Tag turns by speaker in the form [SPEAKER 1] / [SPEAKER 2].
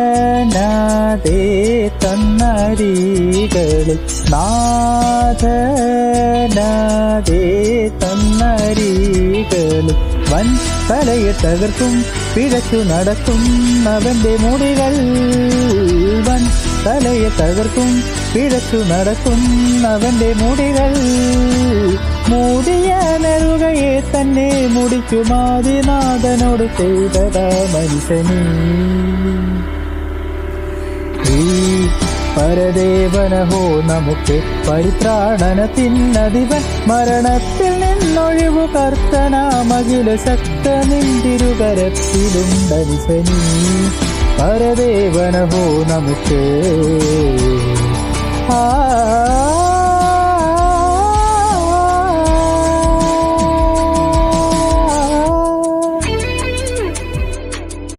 [SPEAKER 1] നാഥനാദേ തന്നരികളിൽ നാഥനാദേ തന്നരികളിൽ വൻ തലയെ തകർക്കും പിഴച്ചു നടക്കും അവന്റെ മുടികൾ വൻ തലയെ തകർക്കും പിഴച്ചു നടക്കും അവന്റെ മുടികൾ മൂടിയ നെറുകയെ തന്നെ മുടിക്കുമാതിനാഥനോട് ചെയ്തതാ മനുഷ്യനീ ഈ പരദേവനഹോ നമുക്ക് പരിത്രാണനത്തിനധിപൻ മരണത്തിൽ നിന്നൊഴിവു കർത്തനാമകില ശക്തനിന്തിരുകരത്തിലുണ്ടനുസനീ പരദേവനഹോ നമുക്ക്